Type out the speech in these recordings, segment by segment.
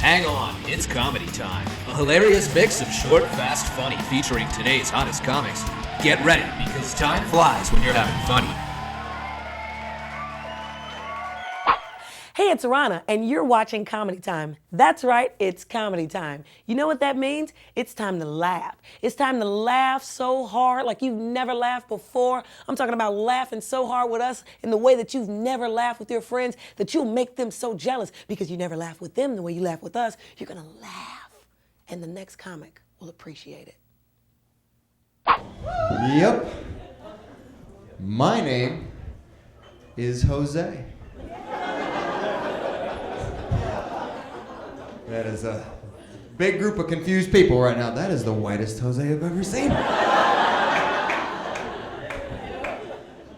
Hang on, it's comedy time. A hilarious mix of short, fast, funny featuring today's hottest comics. Get ready, because time flies when you're having fun. Hey, it's Aarona, and you're watching Comedy Time. That's right, it's comedy time. You know what that means? It's time to laugh. It's time to laugh so hard like you've never laughed before. I'm talking about laughing so hard with us in the way that you've never laughed with your friends, that you'll make them so jealous because you never laugh with them the way you laugh with us. You're gonna laugh, and the next comic will appreciate it. Yep. My name is Jose. That is a big group of confused people right now. That is the whitest Jose I've ever seen.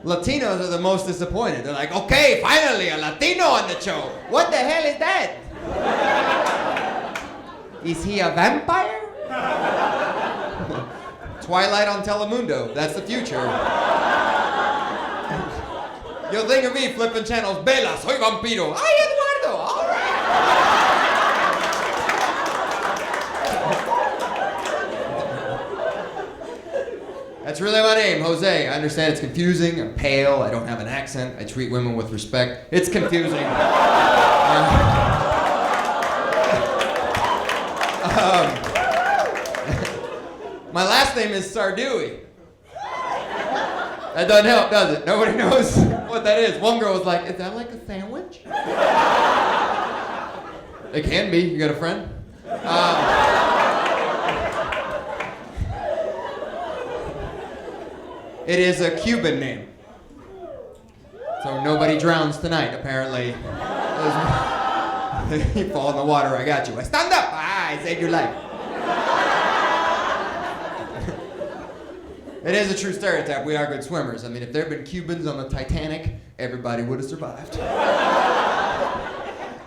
Latinos are the most disappointed. They're like, okay, finally, a Latino on the show. What the hell is that? Is he a vampire? Twilight on Telemundo. That's the future. You'll think of me flipping channels. Bella, soy vampiro. Ay, Eduardo. All right. That's really my name, Jose. I understand it's confusing. I'm pale. I don't have an accent. I treat women with respect. It's confusing. My last name is Sarduy. That doesn't help, does it? Nobody knows what that is. One girl was like, is that like a sandwich? It can be. You got a friend? It is a Cuban name. So nobody drowns tonight, apparently. You fall in the water, I got you. Stand up! I saved your life. It is a true stereotype. We are good swimmers. I mean, if there had been Cubans on the Titanic, everybody would have survived.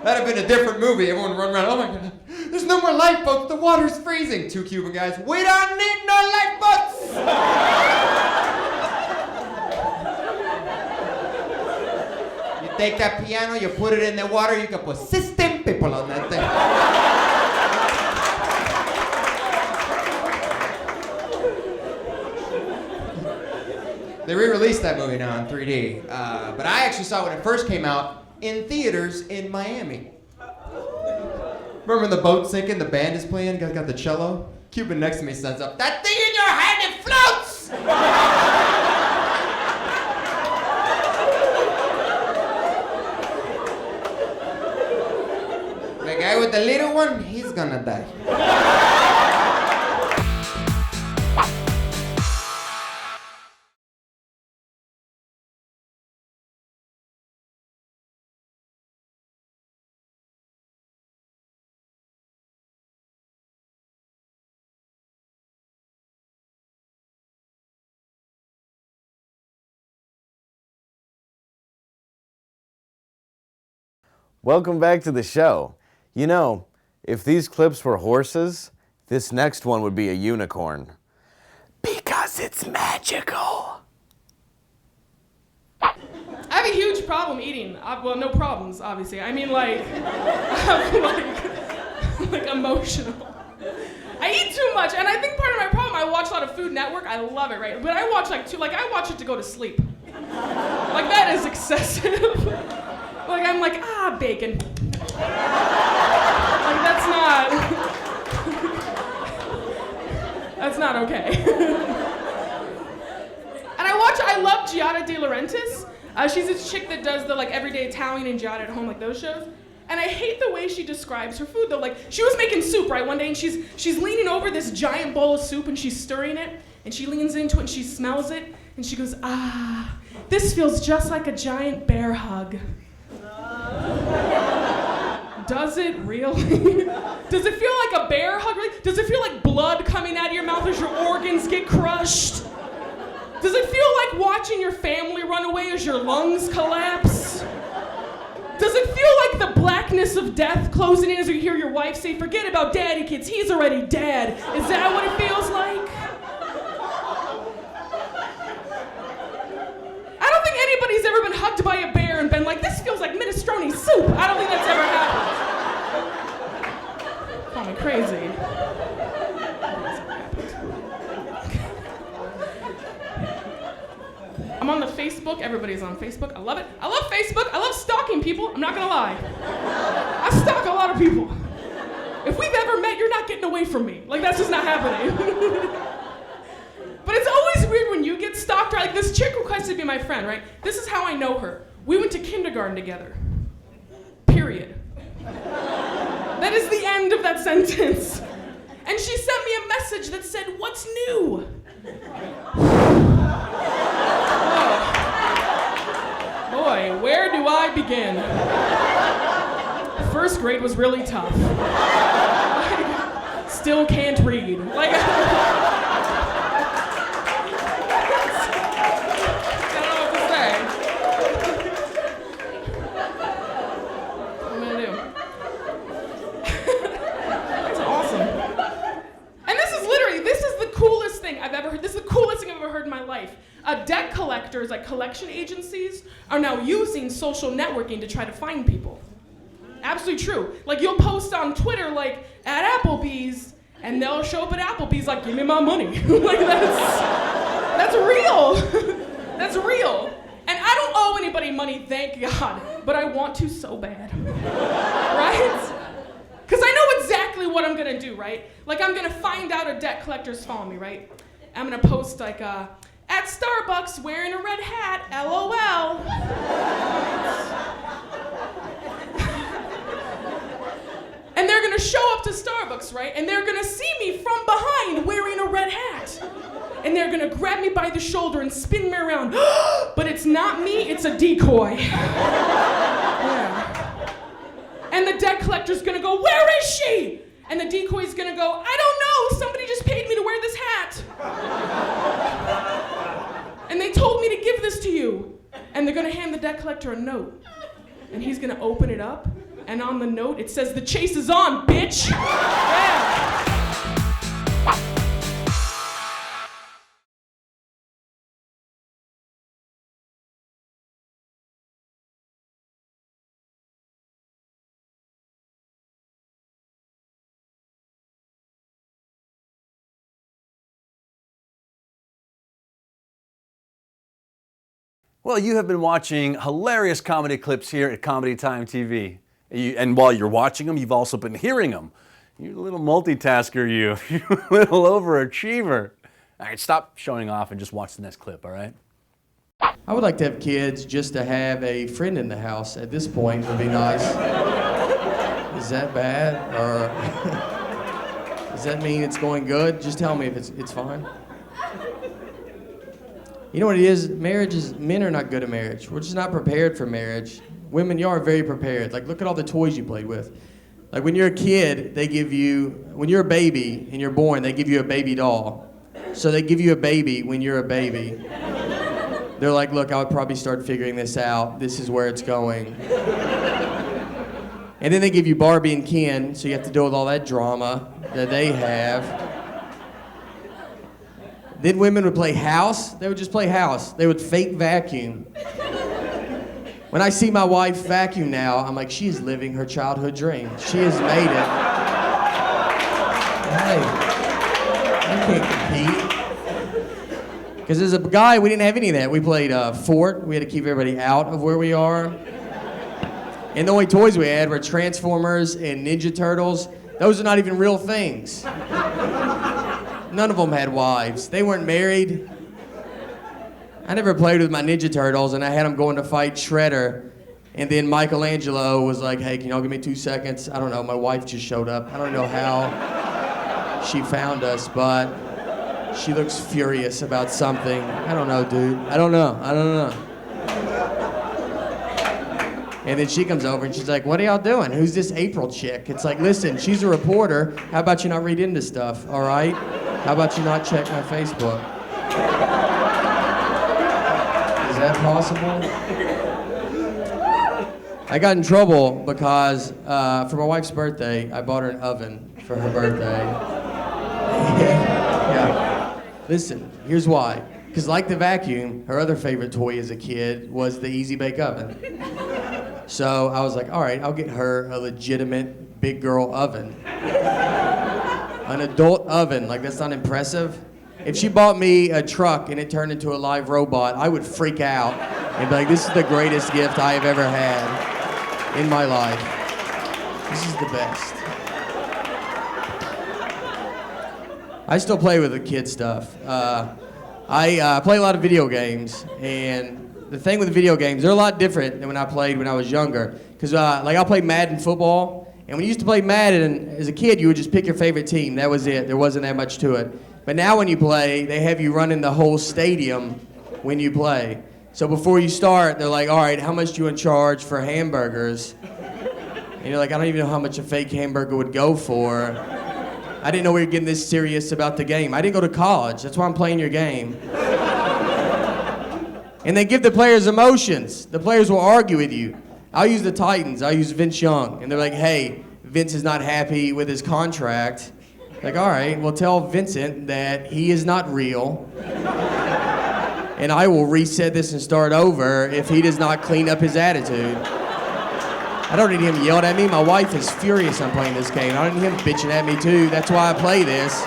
That'd have been a different movie. Everyone would run around, oh my God, there's no more lifeboats, the water's freezing. Two Cuban guys, we don't need no lifeboats! You take that piano, you put it in the water, you can put 16 people on that thing. They re-released that movie now in 3D, but I actually saw it when it first came out in theaters in Miami. Remember when the boat's sinking, the band is playing, guys got the cello? Cuban next to me stands up, that thing in your hand, it floats! The guy with the little one, he's gonna die. Welcome back to the show. You know, if these clips were horses, this next one would be a unicorn. Because it's magical. I have a huge problem eating. Well, no problems, obviously. I mean, like, I'm like emotional. I eat too much, and I think part of my problem, I watch a lot of Food Network. I love it, right? But I watch I watch it to go to sleep. Like, that is excessive. Like, I'm like, bacon. Like, that's not okay. And I love Giada De Laurentiis. She's this chick that does the, like, Everyday Italian and Giada at Home, like those shows. And I hate the way she describes her food, though. Like, she was making soup, right, one day, and she's leaning over this giant bowl of soup, and she's stirring it, and she leans into it, and she smells it, and she goes, this feels just like a giant bear hug. Does it really? Does it feel like a bear hug? Really? Does it feel like blood coming out of your mouth as your organs get crushed? Does it feel like watching your family run away as your lungs collapse? Does it feel like the blackness of death closing in as you hear your wife say, forget about daddy, kids, he's already dead? Is that what it feels like? I don't think anybody's ever been hugged by a bear and been like, this feels like minestrone soup. I don't think that's ever happened. everybody's on Facebook. I love it. I love Facebook. I love stalking people. I'm not gonna lie. I stalk a lot of people. If we've ever met, you're not getting away from me. Like, that's just not happening. But it's always weird when you get stalked, right? Like, this chick requested to be my friend, right? This is how I know her. We went to kindergarten together. Period. That is the end of that sentence. And she sent me a message that said, "What's new?" Boy, where do I begin? First grade was really tough. Still can't read. Like, I don't know what to say. What am I gonna do? That's awesome. And this is the coolest thing I've ever heard. This is the coolest thing I've ever heard in my life. Debt collectors, like collection agencies, are now using social networking to try to find people. Absolutely true. Like, you'll post on Twitter, like, at Applebee's, and they'll show up at Applebee's like, "Give me my money." Like, that's real. That's real. And I don't owe anybody money, thank God, but I want to so bad. Right? Because I know exactly what I'm gonna do, right? Like, I'm gonna find out a debt collector's following me, right? I'm gonna post, like, "At Starbucks wearing a red hat, LOL." And they're gonna show up to Starbucks, right? And they're gonna see me from behind wearing a red hat. And they're gonna grab me by the shoulder and spin me around. But it's not me, it's a decoy. Yeah. And the debt collector's gonna go, "Where is she?" And the decoy's gonna go, "I don't know, somebody just paid me to wear this hat. And they told me to give this to you." And they're gonna hand the debt collector a note. And he's gonna open it up, and on the note it says, "The chase is on, bitch." Yeah. Well, you have been watching hilarious comedy clips here at Comedy Time TV. And while you're watching them, you've also been hearing them. You're a little multitasker, you. You're a little overachiever. All right, stop showing off and just watch the next clip, all right? I would like to have kids just to have a friend in the house at this point would be nice. Is that bad? Or does that mean it's going good? Just tell me if it's fine. You know what it is? Marriage is, men are not good at marriage. We're just not prepared for marriage. Women, you are very prepared. Like, look at all the toys you played with. Like, when you're a kid, they give you, when you're a baby and you're born, they give you a baby doll. So they give you a baby when you're a baby. They're like, "Look, I would probably start figuring this out. This is where it's going." And then they give you Barbie and Ken, so you have to deal with all that drama that they have. Then women would play house. They would just play house. They would fake vacuum. When I see my wife vacuum now, I'm like, she is living her childhood dream. She has made it. Hey, you can't compete. Because as a guy, we didn't have any of that. We played Fort. We had to keep everybody out of where we are. And the only toys we had were Transformers and Ninja Turtles. Those are not even real things. None of them had wives. They weren't married. I never played with my Ninja Turtles, and I had them going to fight Shredder. And then Michelangelo was like, "Hey, can y'all give me 2 seconds?" I don't know, my wife just showed up. I don't know how she found us, but she looks furious about something. I don't know, dude. I don't know. And then she comes over and she's like, "What are y'all doing? Who's this April chick?" It's like, listen, she's a reporter. How about you not read into stuff, all right? How about you not check my Facebook? Is that possible? I got in trouble because for my wife's birthday, I bought her an oven for her birthday. Yeah. Listen, here's why. Because like the vacuum, her other favorite toy as a kid was the Easy Bake Oven. So I was like, all right, I'll get her a legitimate big girl oven. An adult oven, like that's not impressive. If she bought me a truck and it turned into a live robot, I would freak out. and be like, this is the greatest gift I have ever had in my life. This is the best. I still play with the kid stuff. I play a lot of video games, and the thing with video games, they're a lot different than when I played when I was younger. Because like I'll play Madden football, and when you used to play Madden, as a kid, you would just pick your favorite team. That was it. There wasn't that much to it. But now when you play, they have you running the whole stadium when you play. So before you start, they're like, all right, how much do you want to charge for hamburgers? And you're like, I don't even know how much a fake hamburger would go for. I didn't know we were getting this serious about the game. I didn't go to college. That's why I'm playing your game. And they give the players emotions. The players will argue with you. I'll use the Titans. I'll use Vince Young. And they're like, hey, Vince is not happy with his contract. Like, all right, well, tell Vincent that he is not real. And I will reset this and start over if he does not clean up his attitude. I don't need him yelling at me. My wife is furious I'm playing this game. I don't need him bitching at me too. That's why I play this.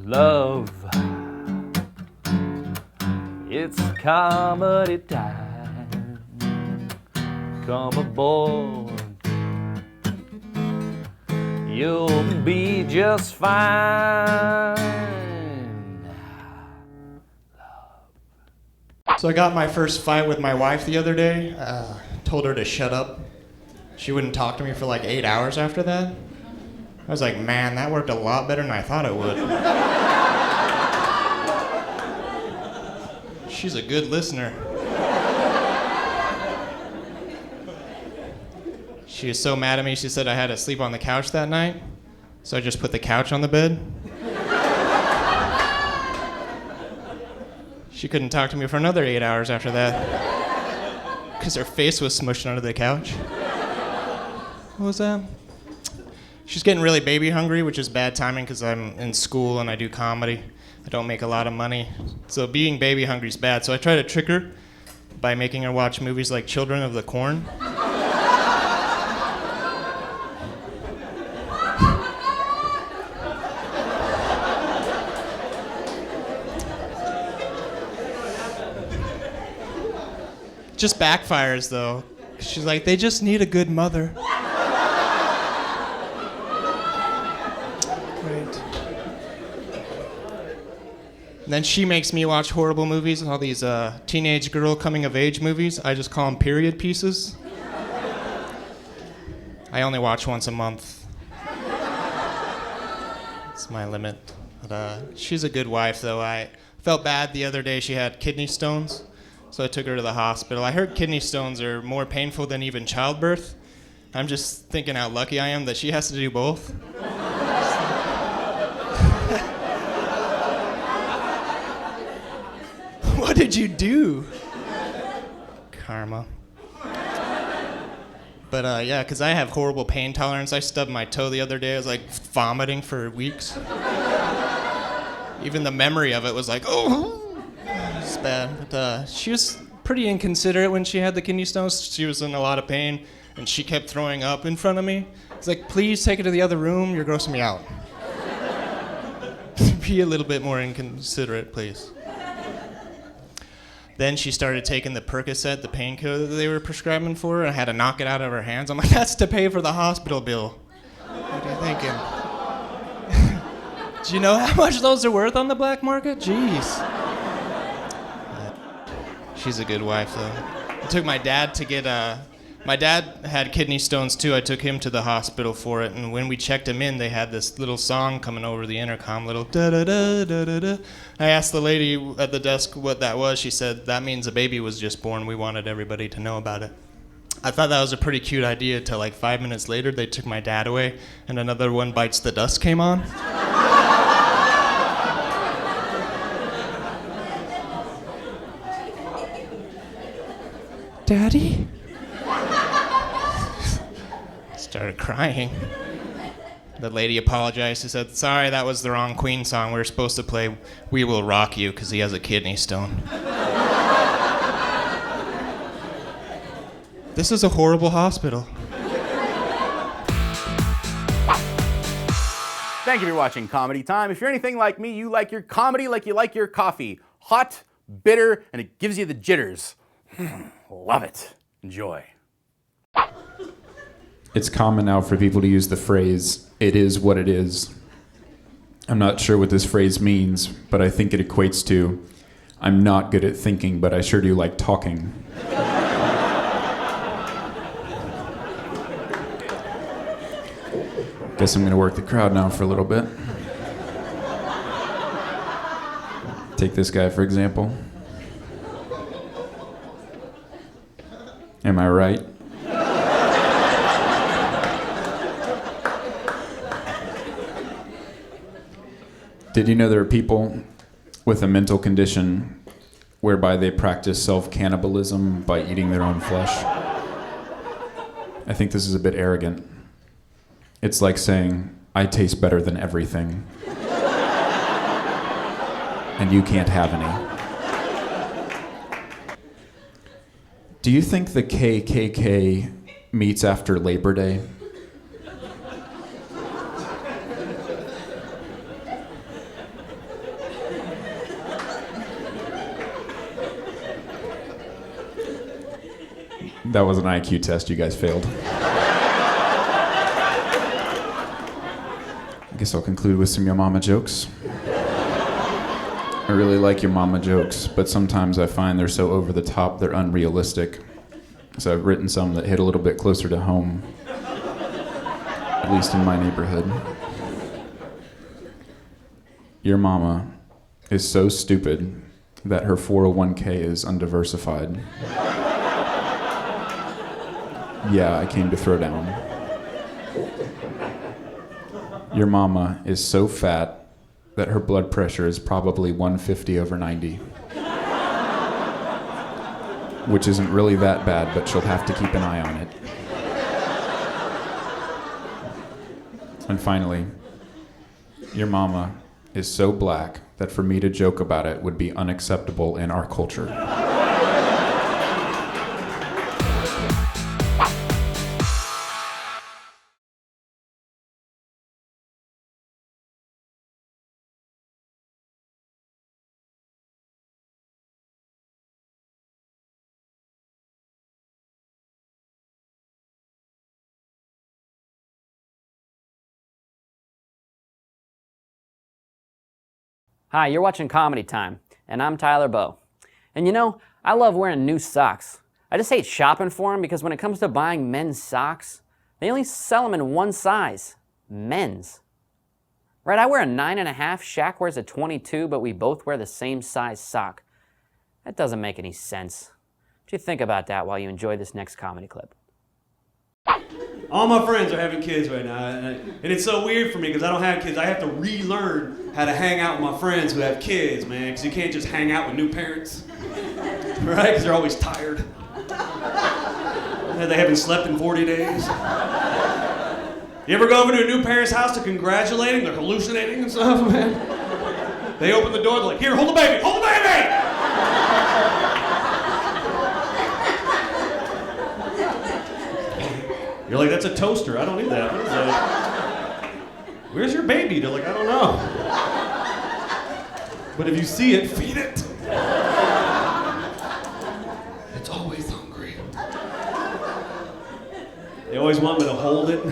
Love, it's comedy time. Come aboard, you'll be just fine. So I got my first fight with my wife the other day. Told her to shut up. She wouldn't talk to me for like 8 hours after that. I was like, man, that worked a lot better than I thought it would. She's a good listener. She was so mad at me, she said I had to sleep on the couch that night. So I just put the couch on the bed. She couldn't talk to me for another 8 hours after that. Because her face was smushed under the couch. What was that? She's getting really baby hungry, which is bad timing because I'm in school and I do comedy. I don't make a lot of money. So being baby hungry is bad. So I try to trick her by making her watch movies like Children of the Corn. Just backfires though. She's like, they just need a good mother. And then she makes me watch horrible movies, all these teenage girl coming of age movies. I just call them period pieces. I only watch once a month. It's my limit. But she's a good wife though. I felt bad the other day. She had kidney stones, so I took her to the hospital. I heard kidney stones are more painful than even childbirth. I'm just thinking how lucky I am that she has to do both. What did you do? Karma. But yeah, because I have horrible pain tolerance. I stubbed my toe the other day. I was like vomiting for weeks. Even the memory of it was like, oh, it's bad. But she was pretty inconsiderate when she had the kidney stones. She was in a lot of pain, and she kept throwing up in front of me. It's like, please take it to the other room. You're grossing me out. Be a little bit more inconsiderate, please. Then she started taking the Percocet, the painkiller that they were prescribing for her, and I had to knock it out of her hands. I'm like, that's to pay for the hospital bill. What are you thinking? Do you know how much those are worth on the black market? Jeez. She's a good wife, though. I took my dad to get my dad had kidney stones, too. I took him to the hospital for it, and when we checked him in, they had this little song coming over the intercom, little da-da-da-da-da-da. I asked the lady at the desk what that was. She said, that means a baby was just born. We wanted everybody to know about it. I thought that was a pretty cute idea till like 5 minutes later, they took my dad away, and another One Bites the Dust came on. Daddy? Started crying. The lady apologized. She said, sorry, that was the wrong Queen song. We were supposed to play We Will Rock You because he has a kidney stone. This is a horrible hospital. Thank you for watching Comedy Time. If you're anything like me, you like your comedy like you like your coffee. Hot, bitter, and it gives you the jitters. Love it. Enjoy. It's common now for people to use the phrase, "it is what it is." I'm not sure what this phrase means, but I think it equates to, I'm not good at thinking, but I sure do like talking. Guess I'm gonna work the crowd now for a little bit. Take this guy, for example. Am I right? Did you know there are people with a mental condition whereby they practice self-cannibalism by eating their own flesh? I think this is a bit arrogant. It's like saying, I taste better than everything, and you can't have any. Do you think the KKK meets after Labor Day? That was an IQ test, you guys failed. I guess I'll conclude with some Your Mama jokes. I really like Your Mama jokes, but sometimes I find they're so over the top, they're unrealistic. So I've written some that hit a little bit closer to home, at least in my neighborhood. Your mama is so stupid that her 401k is undiversified. Yeah, I came to throw down. Your mama is so fat that her blood pressure is probably 150/90. Which isn't really that bad, but she'll have to keep an eye on it. And finally, your mama is so black that for me to joke about it would be unacceptable in our culture. Hi, you're watching Comedy Time, and I'm Tyler Boeh. And you know, I love wearing new socks. I just hate shopping for them because when it comes to buying men's socks, they only sell them in one size, men's. Right, I wear a 9.5, Shaq wears a 22, but we both wear the same size sock. That doesn't make any sense. What do you think about that while you enjoy this next comedy clip? All my friends are having kids right now, and it's so weird for me because I don't have kids. I have to relearn how to hang out with my friends who have kids, man, because you can't just hang out with new parents, right? Because they're always tired. They haven't slept in 40 days. You ever go over to a new parent's house to congratulate them? They're hallucinating and stuff, man. They open the door, they're like, here, hold the baby, hold the baby! You're like, that's a toaster. I don't need that. What is that? Where's your baby? They're like, I don't know. But if you see it, feed it. It's always hungry. They always want me to hold it.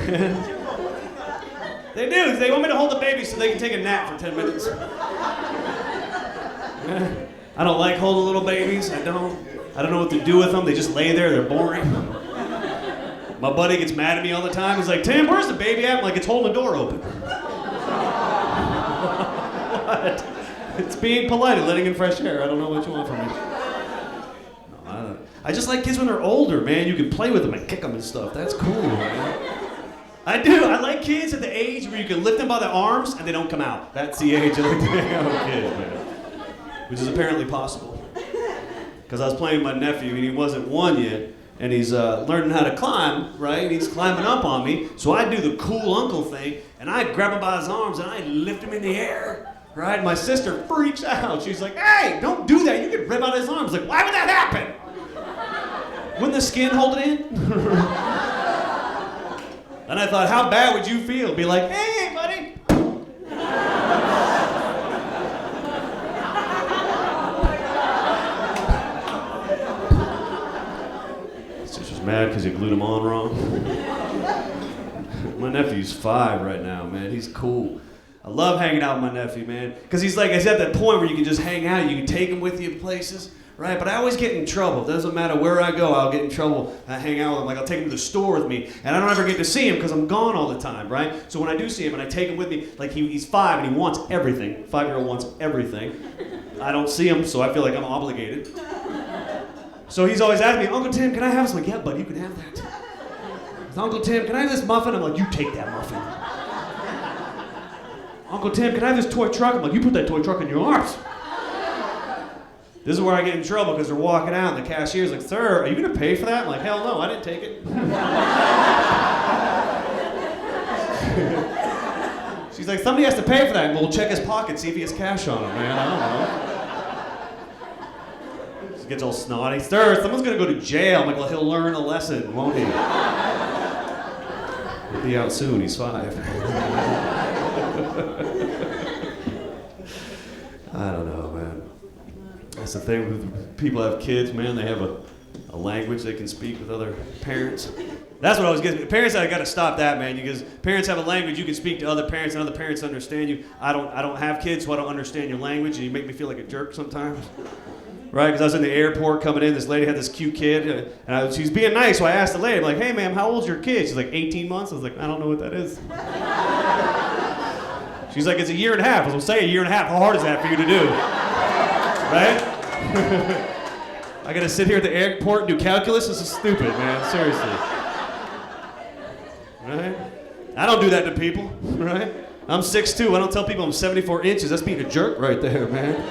They do. They want me to hold the baby so they can take a nap for 10 minutes. I don't like holding little babies. I don't know what to do with them. They just lay there. They're boring. My buddy gets mad at me all the time. He's like, Tim, where's the baby at? I'm like, it's holding the door open. What? It's being polite and letting in fresh air. I don't know what you want from me. No, I just like kids when they're older, man. You can play with them and kick them and stuff. That's cool, man. I do. I like kids at the age where you can lift them by the arms and they don't come out. That's the age I like to hang out with kids, man. Which is apparently possible. Because I was playing with my nephew and he wasn't 1 yet. and he's learning how to climb, right? And he's climbing up on me. So I do the cool uncle thing, and I grab him by his arms and I lift him in the air, right? And my sister freaks out. She's like, "Hey, don't do that. You could rip out his arms." Like, why would that happen? Wouldn't the skin hold it in? And I thought, how bad would you feel? Be like, "Hey, buddy." Sister's mad because you glued him on wrong. My nephew's 5 right now, man. He's cool. I love hanging out with my nephew, man. Because he's at that point where you can just hang out. You can take him with you places, right? But I always get in trouble. It doesn't matter where I go, I'll get in trouble. I hang out with him. Like, I'll take him to the store with me. And I don't ever get to see him because I'm gone all the time, right? So when I do see him and I take him with me, like he's 5 and he wants everything. 5-year-old wants everything. I don't see him, so I feel like I'm obligated. So he's always asking me, "Uncle Tim, can I have this?" I'm like, "Yeah, buddy, you can have that." "Uncle Tim, can I have this muffin?" I'm like, "You take that muffin." "Uncle Tim, can I have this toy truck?" I'm like, "You put that toy truck in your arms." This is where I get in trouble because they're walking out and the cashier's like, "Sir, are you gonna pay for that?" I'm like, "Hell no, I didn't take it." She's like, "Somebody has to pay for that." And we'll check his pocket, see if he has cash on him, man. I don't know. She gets all snotty. "Sir, someone's gonna go to jail." I'm like, "Well, he'll learn a lesson, won't he?" He'll be out soon, he's 5. I don't know, man. That's the thing with people have kids, man. They have a language they can speak with other parents. That's what always gets me. Parents, I gotta stop that, man. Because parents have a language you can speak to other parents, and other parents understand you. I don't have kids, so I don't understand your language, and you make me feel like a jerk sometimes. Right? Because I was in the airport coming in. This lady had this cute kid, and she was being nice. So I asked the lady, I'm like, "Hey, ma'am, how old's your kid?" She's like, 18 months. I was like, "I don't know what that is." She's like, "It's 1.5 years." I was like, "Say 1.5 years. How hard is that for you to do?" Right? I gotta sit here at the airport and do calculus? This is stupid, man. Seriously. Right? I don't do that to people, right? I'm 6'2". I don't tell people I'm 74 inches. That's being a jerk right there, man.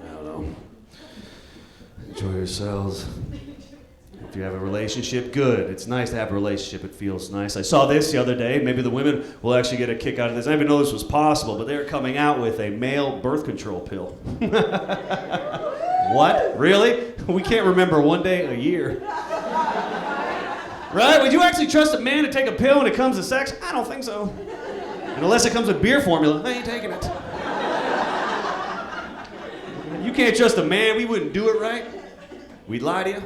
I don't know. Enjoy yourselves. If you have a relationship, good. It's nice to have a relationship. It feels nice. I saw this the other day. Maybe the women will actually get a kick out of this. I didn't even know this was possible, but they're coming out with a male birth control pill. What? Really? We can't remember one day a year. Right? Would you actually trust a man to take a pill when it comes to sex? I don't think so. And unless it comes with beer formula, I ain't taking it. You can't trust a man. We wouldn't do it right. We'd lie to you.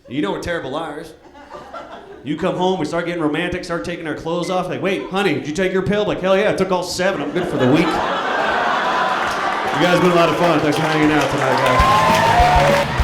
You know we're terrible liars. You come home, we start getting romantic, start taking our clothes off. Like, "Wait, honey, did you take your pill?" Like, "Hell yeah, I took all 7. I'm good for the week." You guys have been a lot of fun. Thanks for hanging out tonight, guys.